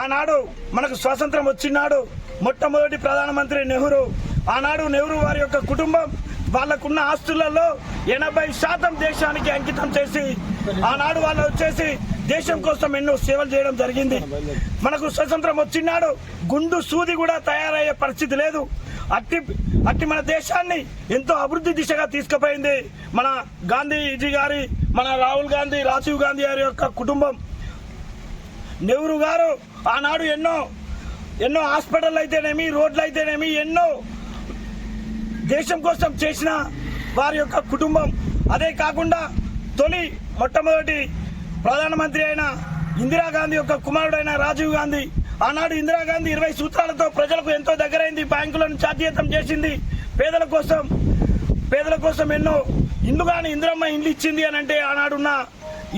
ఆనాడు మనకు స్వాతంత్రం వచ్చినాడు మొట్టమొదటి ప్రధానమంత్రి నెహ్రూ. ఆనాడు నెహ్రూ వారి యొక్క కుటుంబం వాళ్ళకున్న ఆస్తులలో 80% దేశానికి అంకితం చేసి ఆనాడు వాళ్ళు వచ్చేసి దేశం కోసం ఎన్నో సేవలు చేయడం జరిగింది. మనకు స్వతంత్రం వచ్చినాడు గుండు సూది కూడా తయారయ్యే పరిస్థితి లేదు. అట్టి మన దేశాన్ని ఎంతో అభివృద్ధి దిశగా తీసుకుపోయింది మన గాంధీజీ గారి, మన రాహుల్ గాంధీ, రాజీవ్ గాంధీ గారి యొక్క కుటుంబం. నెహ్రూ గారు ఆనాడు ఎన్నో హాస్పిటల్ అయితేనేమి, రోడ్లు అయితేనేమి ఎన్నో దేశం కోసం చేసిన వారి యొక్క కుటుంబం. అదే కాకుండా మొట్టమొదటి ప్రధానమంత్రి అయిన ఇందిరాగాంధీ యొక్క కుమారుడైన రాజీవ్ గాంధీ. ఆనాడు ఇందిరాగాంధీ 20 సూత్రాలతో ప్రజలకు ఎంతో దగ్గరైంది, బ్యాంకులను జాతీయతం చేసింది, పేదల కోసం ఎన్నో ఇండ్లు కానీ ఇందిరమ్మ ఇండ్లు ఇచ్చింది అని అంటే ఆనాడున్న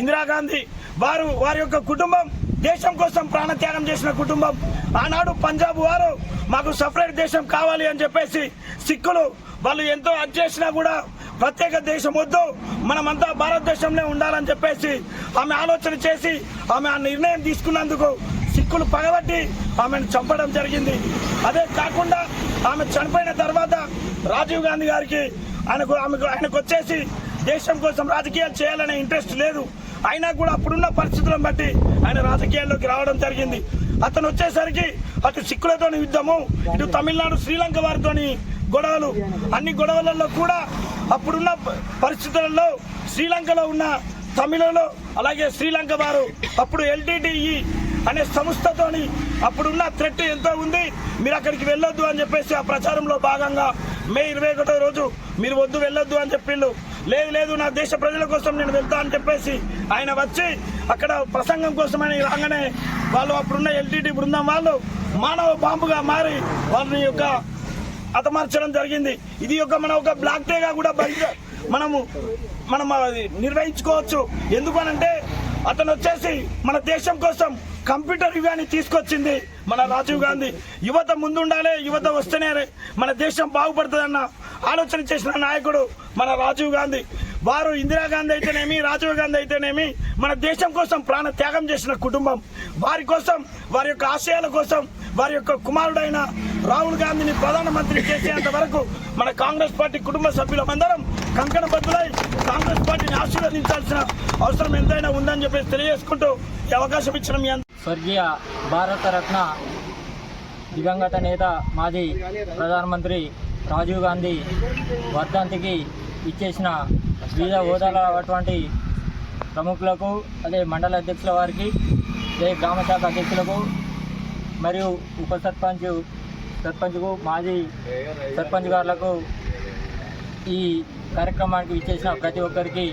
ఇందిరాగాంధీ వారి యొక్క కుటుంబం దేశం కోసం ప్రాణత్యాగం చేసిన కుటుంబం. ఆనాడు పంజాబ్ వారు మాకు సపరేట్ దేశం కావాలి అని చెప్పేసి సిక్కులు వాళ్ళు ఎంతో చేసినా కూడా ప్రత్యేక దేశం వద్దు, మనమంతా భారతదేశంలో ఉండాలని చెప్పేసి ఆమె ఆలోచన చేసి ఆమె ఆ నిర్ణయం తీసుకున్నందుకు సిక్కులు పగబట్టి ఆమెను చంపడం జరిగింది. అదే కాకుండా ఆమె చనిపోయిన తర్వాత రాజీవ్ గాంధీ గారికి ఆయనకు వచ్చేసి దేశం కోసం రాజకీయాలు చేయాలనే ఇంట్రెస్ట్ లేదు. అయినా కూడా అప్పుడున్న పరిస్థితులను బట్టి ఆయన రాజకీయాల్లోకి రావడం జరిగింది. అతను వచ్చేసరికి అటు సిక్కులతో యుద్ధము, ఇటు తమిళనాడు, శ్రీలంక వారితోని గొడవలు, అన్ని గొడవలలో కూడా అప్పుడున్న పరిస్థితులలో శ్రీలంకలో ఉన్న తమిళలో అలాగే శ్రీలంక వారు అప్పుడు LTTE అనే సంస్థతోని అప్పుడున్న థ్రెట్ ఎంతో ఉంది, మీరు అక్కడికి వెళ్ళొద్దు అని చెప్పేసి ఆ ప్రచారంలో భాగంగా మే 21వ రోజు మీరు వద్దు వెళ్ళొద్దు అని చెప్పిండు. లేదు నా దేశ ప్రజల కోసం నేను వెళ్తా అని చెప్పేసి ఆయన వచ్చి అక్కడ ప్రసంగం కోసమని రాగానే వాళ్ళు అప్పుడున్న LTT బృందం వాళ్ళు మానవ బాంబుగా మారి వాళ్ళని యొక్క హతమార్చడం జరిగింది. ఇది మన ఒక బ్లాక్ డేగా కూడా మనం నిర్వహించుకోవచ్చు. ఎందుకనంటే అతను వచ్చేసి మన దేశం కోసం కంప్యూటర్ యుగాన్ని తీసుకొచ్చింది మన రాజీవ్ గాంధీ. యువత ముందుండాలి, యువత వస్తేనే మన దేశం బాగుపడుతుందన్న ఆలోచన చేసిన నాయకుడు మన రాజీవ్ గాంధీ. వారు ఇందిరాగాంధీ అయితేనేమి, రాజీవ్ గాంధీ అయితేనేమి మన దేశం కోసం ప్రాణ త్యాగం చేసిన కుటుంబం. వారి కోసం, వారి యొక్క ఆశయాల కోసం వారి యొక్క కుమారుడైన రాహుల్ గాంధీని ప్రధానమంత్రి చేసేంత వరకు మన కాంగ్రెస్ పార్టీ కుటుంబ సభ్యులందరం కంకణబద్ధులై కాంగ్రెస్ పార్టీని ఆశీర్వదించాల్సిన అవసరం ఎంతైనా ఉందని చెప్పేసి తెలియజేసుకుంటూ ఈ అవకాశం ఇచ్చిన మీ స్వర్గీయ భారతరత్న దివంగత నేత మాజీ ప్రధానమంత్రి రాజీవ్ గాంధీ వర్ధంతికి ఇచ్చేసిన వివిధ హోదాల అటువంటి ప్రముఖులకు, అదే మండల అధ్యక్షుల వారికి, అదే గ్రామ శాఖ అధ్యక్షులకు మరియు ఉప సర్పంచ్కు, మాజీ సర్పంచ్ గారులకు ఈ కార్యక్రమానికి ఇచ్చేసిన ప్రతి ఒక్కరికి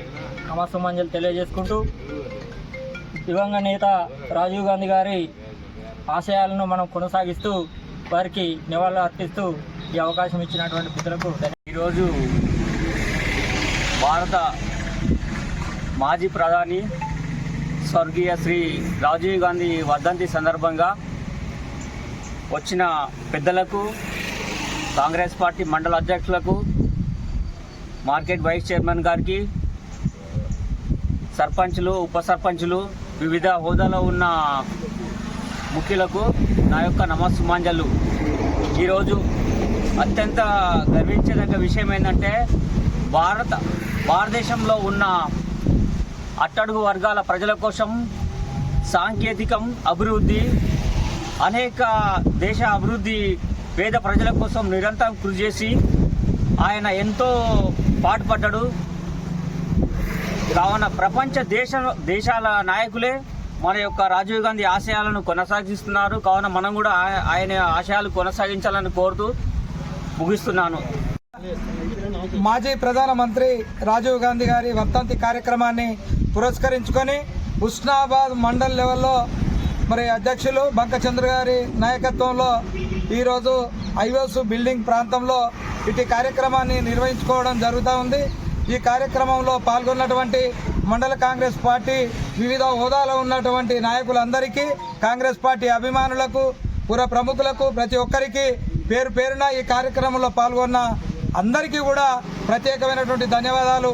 నమస్సుమాంజలు తెలియజేసుకుంటూ దివంగత నేత రాజీవ్ గాంధీ గారి ఆశయాలను మనం కొనసాగిస్తూ వారికి నివాళులు అర్పిస్తూ ఈ అవకాశం ఇచ్చినటువంటి మిత్రులకు ఈరోజు భారత మాజీ ప్రధాని స్వర్గీయ శ్రీ రాజీవ్ గాంధీ వర్ధంతి సందర్భంగా వచ్చిన పెద్దలకు, కాంగ్రెస్ పార్టీ మండల అధ్యక్షులకు, మార్కెట్ వైస్ చైర్మన్ గారికి, సర్పంచులు, ఉప సర్పంచులు, వివిధ హోదాలో ఉన్న ముఖ్యులకు నా యొక్క నమస్సుమాంజలు. ఈరోజు అత్యంత గర్వించదగ్గ విషయం ఏంటంటే భారతదేశంలో ఉన్న అట్టడుగు వర్గాల ప్రజల కోసం సాంకేతికం అభివృద్ధి, అనేక దేశ అభివృద్ధి, పేద ప్రజల కోసం నిరంతరం కృషి చేసి ఆయన ఎంతో పాటుపడ్డాడు. కావున ప్రపంచ దేశాల నాయకులే మన యొక్క రాజీవ్ గాంధీ ఆశయాలను కొనసాగిస్తున్నారు. కావున మనం కూడా ఆయన ఆశయాలు కొనసాగించాలని కోరుతూ ముగిస్తున్నాను. మాజీ ప్రధానమంత్రి రాజీవ్ గాంధీ గారి వర్ధంతి కార్యక్రమాన్ని పురస్కరించుకొని హుస్నాబాద్ మండల్ లెవెల్లో మరి అధ్యక్షులు బంకచంద్ర గారి నాయకత్వంలో ఈరోజు ఐఓస్ బిల్డింగ్ ప్రాంతంలో ఇటు కార్యక్రమాన్ని నిర్వహించుకోవడం జరుగుతూ ఉంది. ఈ కార్యక్రమంలో పాల్గొన్నటువంటి మండల కాంగ్రెస్ పార్టీ వివిధ హోదాలో ఉన్నటువంటి నాయకులందరికీ, కాంగ్రెస్ పార్టీ అభిమానులకు, పుర ప్రముఖులకు, ప్రతి ఒక్కరికి పేరున ఈ కార్యక్రమంలో పాల్గొన్న అందరికీ కూడా ప్రత్యేకమైనటువంటి ధన్యవాదాలు.